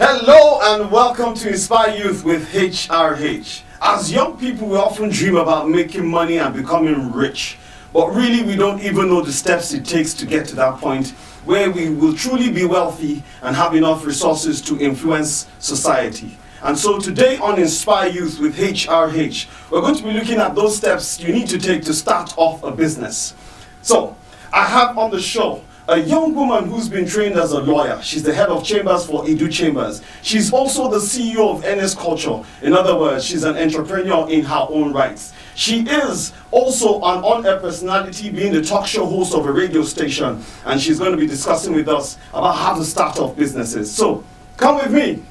Hello and welcome to Inspire Youth with HRH. As young people, we often dream about making money and becoming rich. But really, we don't even know the steps it takes to get to that point where we will truly be wealthy and have enough resources to influence society. And so today on Inspire Youth with HRH, we're going to be looking at those steps you need to take to start off a business. So, I have on the show a young woman who's been trained as a lawyer. She's the head of chambers for Edu Chambers. She's also the CEO of NS Culture. In other words, she's an entrepreneur in her own rights. She is also an on-air personality, being the talk show host of a radio station. And she's going to be discussing with us about how to start off businesses. So, come with me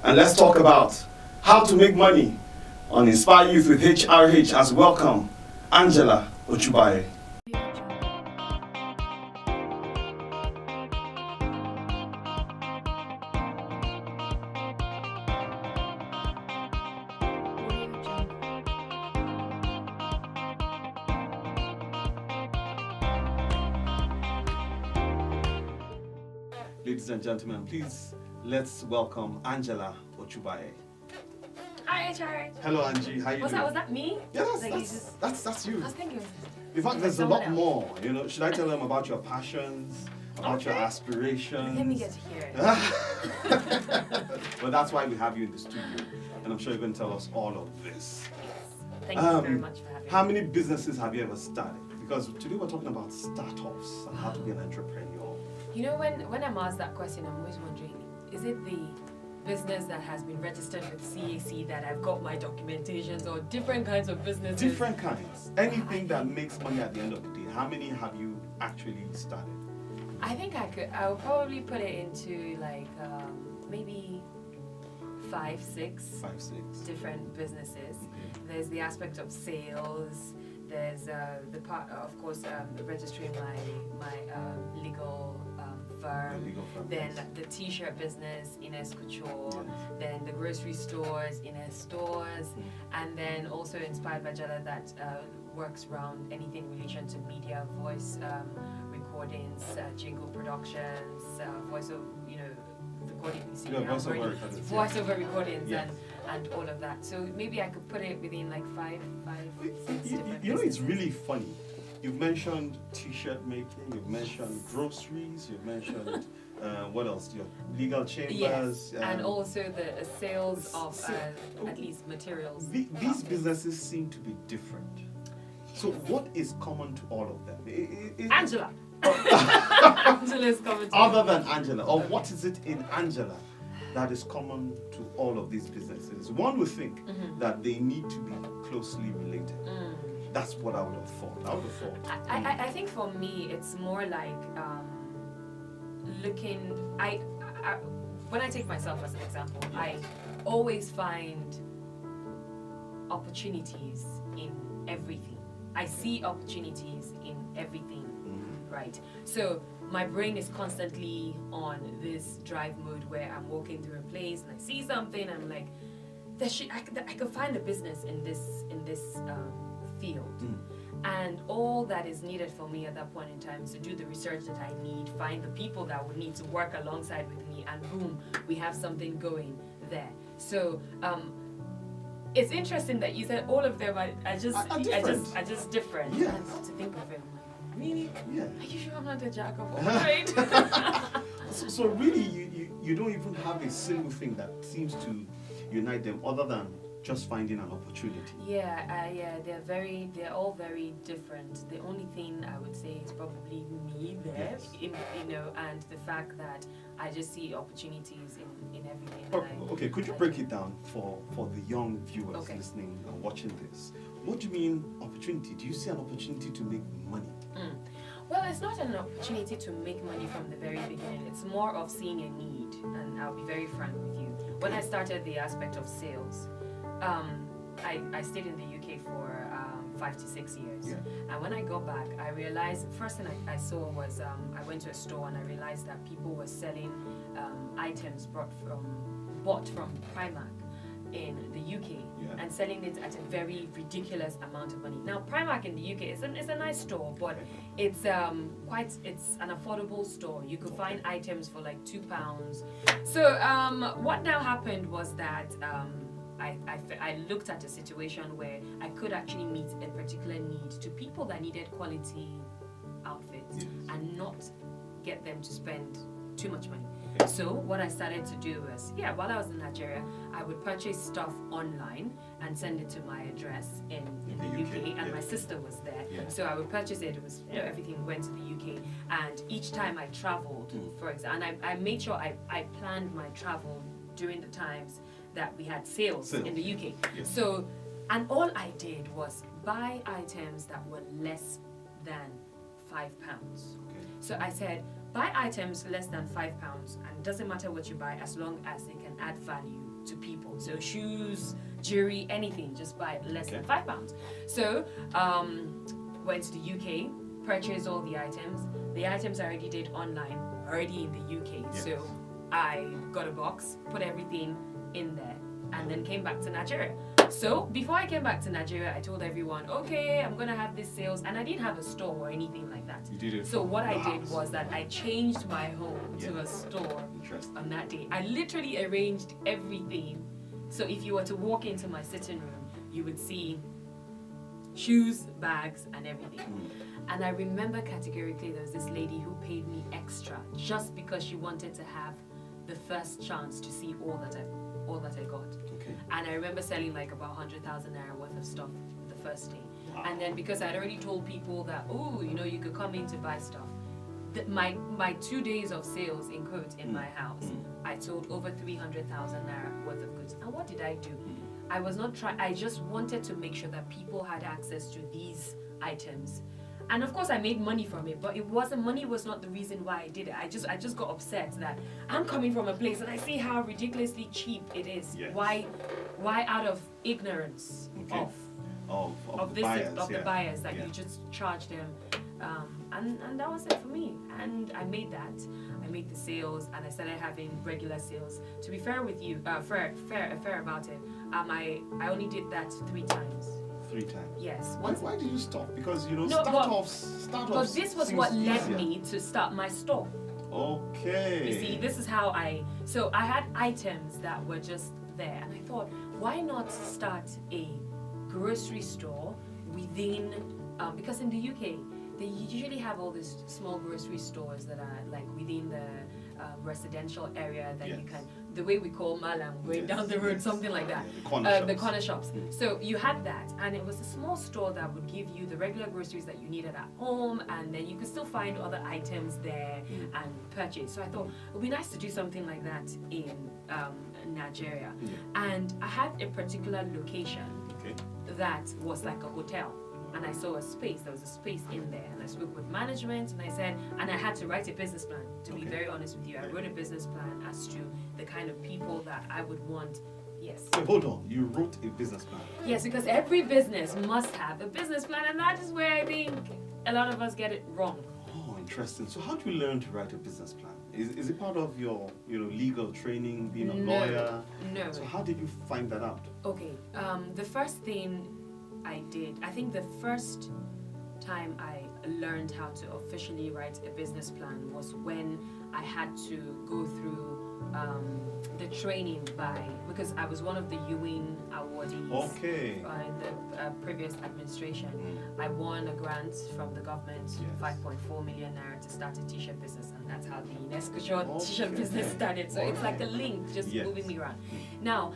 and let's talk about how to make money on Inspire Youth with HRH as we welcome Angela Ochu-Baiye. Ladies and gentlemen, please let's welcome Angela Ochu-Baiye. Hi, HRH. Hello, Angie. How you doing? Was that me? Yeah, Like that's you. I was thinking. In fact, there's a lot more. You know, should I tell them about your passions, about your aspirations? Let me get to hear it. Well, that's why we have you in the studio, and I'm sure you're going to tell us all of this. Thank you very much for having me. How many businesses have you ever started? Because today we're talking about startups and how to be an entrepreneur. You know, when I'm asked that question, I'm always wondering, is it the business that has been registered with CAC that I've got my documentations, or different kinds of businesses? Different kinds. Anything that makes money at the end of the day. How many have you actually started? I think I would probably put it into like maybe 5, 6 different businesses. Okay. There's the aspect of sales. There's the part, of course, registering my legal firm. Then the t-shirt business, Ines Couture. Yes. Then the grocery stores, Ines Stores. And then also Inspired by Jada that works around anything in relation to media, voice recordings, jingle productions, voice of, recordings, voiceover recordings, yes. and all of that. So maybe I could put it within like 5, 6 different You know, it's businesses. really funny. You've mentioned t-shirt making, you've mentioned groceries, you've mentioned what else? Your legal chambers. Yes, and also the sales of at least materials. These businesses seem to be different. So what is common to all of them? Angela. Angela's coming to Other than Angela, or what is it in Angela that is common to all of these businesses? One would think that they need to be closely related. That's what I would have thought. I think for me, it's more like looking. When I take myself as an example, I always find opportunities in everything. I see opportunities in everything, right? So my brain is constantly on this drive mode where I'm walking through a place and I see something and I'm like, I could find a business in this field. And all that is needed for me at that point in time is to do the research that I need, find the people that would need to work alongside with me, and boom, we have something going there. So it's interesting that you said all of them are just different. Yes. And to think of it, I'm like, really? Yeah. Are you sure I'm not a jack of all trades? So really, you don't even have a single thing that seems to unite them other than just finding an opportunity. Yeah, they're all very different. The only thing I would say is probably me there, Yes. And the fact that I just see opportunities in everything. Okay, could you break it down for the young viewers listening and watching this? What do you mean opportunity? Do you see an opportunity to make money? Well, it's not an opportunity to make money from the very beginning. It's more of seeing a need, and I'll be very frank with you. When I started the aspect of sales, I stayed in the UK for 5 to 6 years. Yeah. And when I got back, I realized, first thing I saw was, I went to a store and I realized that people were selling items bought from Primark in the UK Yeah. and selling it at a very ridiculous amount of money. Now, Primark in the UK is a nice store, but it's it's an affordable store. You could find items for like £2. So what now happened was that I looked at a situation where I could actually meet a particular need to people that needed quality outfits and not get them to spend too much money. So what I started to do was, while I was in Nigeria, I would purchase stuff online and send it to my address in the UK, and my sister was there. So I would purchase it. It was, everything went to the UK, and each time I traveled, for example, and I made sure I planned my travel during the times that we had sales in the UK. So, and all I did was buy items that were less than £5. So I said, buy items less than £5, and it doesn't matter what you buy as long as they can add value to people. So shoes, jewelry, anything, just buy less than £5. So went to the UK, purchased all the items. The items I already did online, already in the UK. So I got a box, put everything in there, and then came back to Nigeria. So before I came back to Nigeria, I told everyone, okay, I'm gonna have this sales, and I didn't have a store or anything like that. You did it. So what I did was that I changed my home to a store on that day. I literally arranged everything. So if you were to walk into my sitting room, you would see shoes, bags, and everything. And I remember categorically there was this lady who paid me extra just because she wanted to have the first chance to see all that I got. And I remember selling like about 100,000 naira worth of stuff the first day. And then because I'd already told people that, you could come in to buy stuff, my 2 days of sales in quotes in my house, I sold over 300,000 naira worth of goods. And what did I do? I was not trying. I just wanted to make sure that people had access to these items. And of course I made money from it, but money was not the reason why I did it. I just got upset that I'm coming from a place and I see how ridiculously cheap it is. Why out of ignorance of the buyers that you just charge them. And that was it for me. And I made that. I made the sales, and I started having regular sales. To be fair with you, fair about it, I only did that 3 times. 3 times. Yes. Why did you stop? Because start-offs. But this was what led me to start my store. Okay. You see, this is how I had items that were just there, and I thought, why not start a grocery store within? Because in the UK, they usually have all these small grocery stores that are like within the residential area that you can, the way we call Malam, going down the road, something like that. The corner shops. So you had that, and it was a small store that would give you the regular groceries that you needed at home, and then you could still find other items there and purchase. So I thought it would be nice to do something like that in Nigeria. And I had a particular location that was like a hotel. And I saw a space, there was a space in there, and I spoke with management, and I said, and I had to write a business plan, to be very honest with you. I wrote a business plan as to the kind of people that I would want. Yes. So hold on, you wrote a business plan? Yes, because every business must have a business plan, and that is where I think a lot of us get it wrong. Oh, interesting. So how do you learn to write a business plan? Is it part of your legal training, being a lawyer? No. So how did you find that out? Okay, the first thing I did, I think the first time I learned how to officially write a business plan was when I had to go through the training because I was one of the UN awardees in the previous administration. I won a grant from the government, 5.4 million naira, to start a t-shirt business, and that's how the UNESCO t-shirt business started. So it's like a link just moving me around. Now,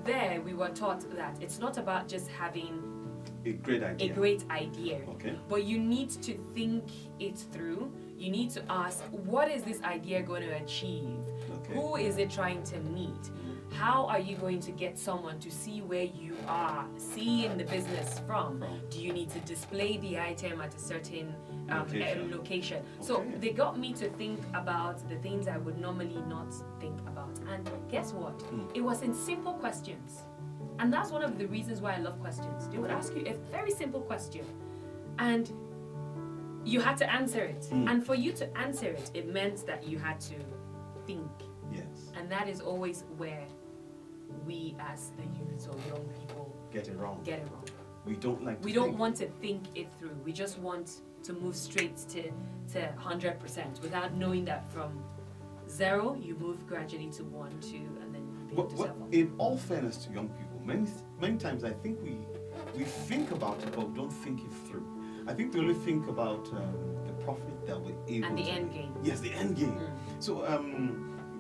there we were taught that it's not about just having a great idea. But you need to think it through. You need to ask, what is this idea going to achieve? Who is it trying to meet? How are you going to get someone to see where you are seeing the business from? Do you need to display the item at a certain location? So they got me to think about the things I would normally not think about. And guess what? It was in simple questions. And that's one of the reasons why I love questions. They would ask you a very simple question, and you had to answer it. And for you to answer it, it meant that you had to think. Yes. And that is always where we as the youth or young people Get it wrong. get it wrong. We don't like to We don't think. want to think it through. We just want to move straight to 100% without knowing that from 0 you move gradually to 1, 2, and then you build yourself up. In all fairness to young people, many times I think we think about it, but we don't think it through. I think we only think about the profit that we're able And the to end make. game. Yes, the end game. So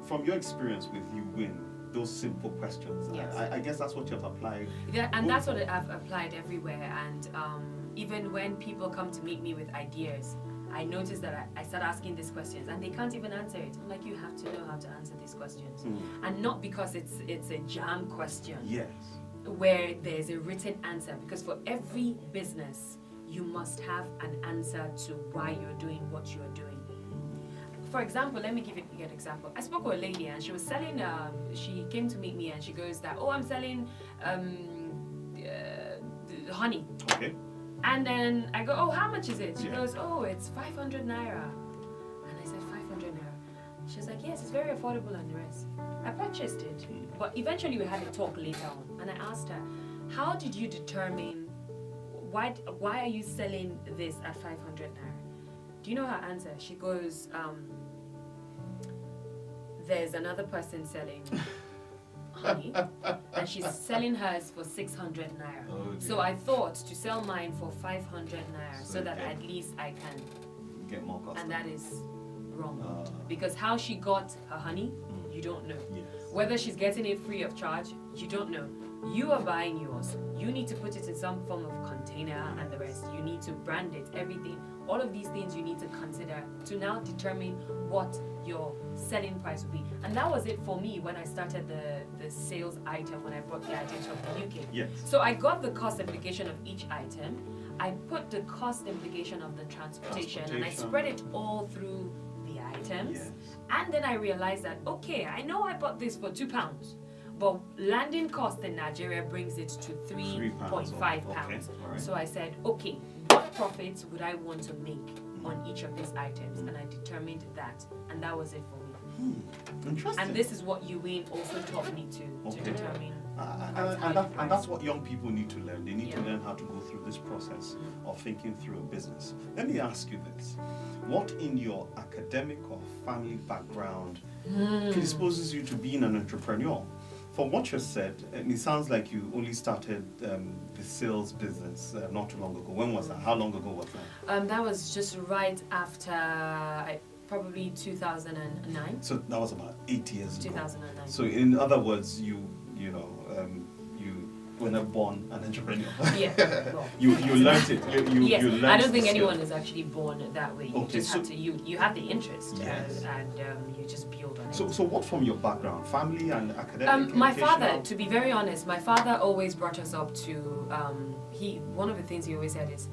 from your experience with You Win, those simple questions, Yes. I guess that's what you've applied. Yeah, and that's what I've applied everywhere. And even when people come to meet me with ideas, I notice that I start asking these questions and they can't even answer it. I'm like, you have to know how to answer these questions. And not because it's a jam question Yes. where there's a written answer, because for every business, you must have an answer to why you're doing what you're doing. For example, let me give you an example. I spoke with a lady and she was selling, she came to meet me and she goes that, oh, I'm selling honey. Okay. And then I go, oh, how much is it? She Yeah. goes, oh, it's 500 naira. And I said, 500 naira. She was like, yes, it's very affordable and the rest. I purchased it. But eventually we had a talk later on. And I asked her, how did you determine, why are you selling this at 500 naira? Do you know her answer? She goes, there's another person selling honey and she's selling hers for 600 naira. Oh, dear. So I thought to sell mine for 500 naira so that Okay. at least I can, Get more customers. and that is wrong. Because how she got her honey, you don't know. Yes. Whether she's getting it free of charge, you don't know. You are buying yours. You need to put it in some form of container and the rest. You need to brand it, everything. All of these things you need to consider to now determine what your selling price will be. And that was it for me when I started the sales item, when I brought the items from the UK. Yes. So I got the cost implication of each item. I put the cost implication of the transportation and I spread it all through the items. Yes. And then I realized that, okay, I know I bought this for £2, but landing cost in Nigeria brings it to £3.5. Okay, all right. So I said, okay, what profits would I want to make on each of these items? And I determined that, and that was it for me. Interesting. And this is what UWIN also taught me to determine. And that's what young people need to learn. They need to Yeah. learn how to go through this process of thinking through a business. Let me ask you this. What in your academic or family background predisposes you to being an entrepreneur? From what you said, it sounds like you only started the sales business not too long ago. When was that? How long ago was that? That was just right after probably 2009. So that was about 8 years ago. 2009. So in other words, you were not born an entrepreneur. Yeah. Well, you learned it. yes, you learned I don't think the skill. anyone is actually born that way. You Okay, just have to you have the interest Yes. and you just build on it. So what from your background, family and academic? My father, educational? to be very honest, my father always brought us up to one of the things he always said is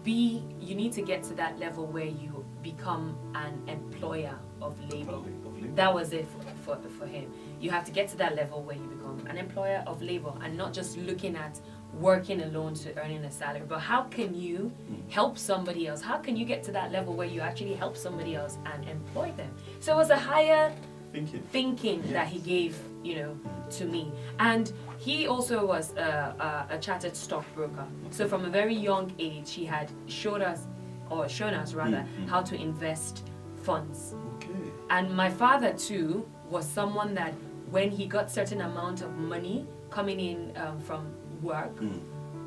you need to get to that level where you become an employer of labor. That was it for him. You have to get to that level where you become an employer of labor and not just looking at working alone to earning a salary, but how can you help somebody else? How can you get to that level where you actually help somebody else and employ them? So it was a higher thinking that he gave, to me. And he also was a chartered stockbroker. So from a very young age, he had shown us how to invest funds. Okay. And my father too was someone that when he got certain amount of money coming in from work,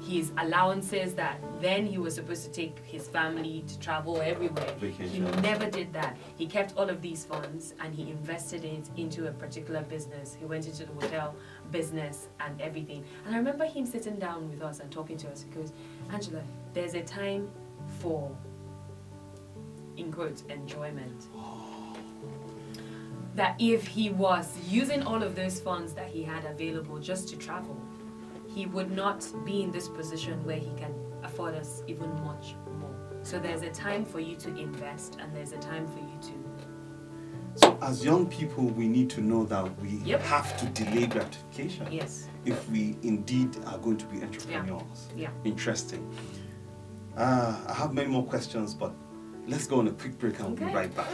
his allowances that then he was supposed to take his family to travel everywhere. Vacation. He never did that. He kept all of these funds and he invested it into a particular business. He went into the hotel business and everything. And I remember him sitting down with us and talking to us. He goes, Angela, there's a time for, in quotes, enjoyment. That if he was using all of those funds that he had available just to travel, he would not be in this position where he can afford us even much more. So there's a time for you to invest and there's a time for you to... So as young people, we need to know that we have to delay gratification. Yes. If we indeed are going to be entrepreneurs. Yeah. Interesting. I have many more questions, but let's go on a quick break and we'll be right back.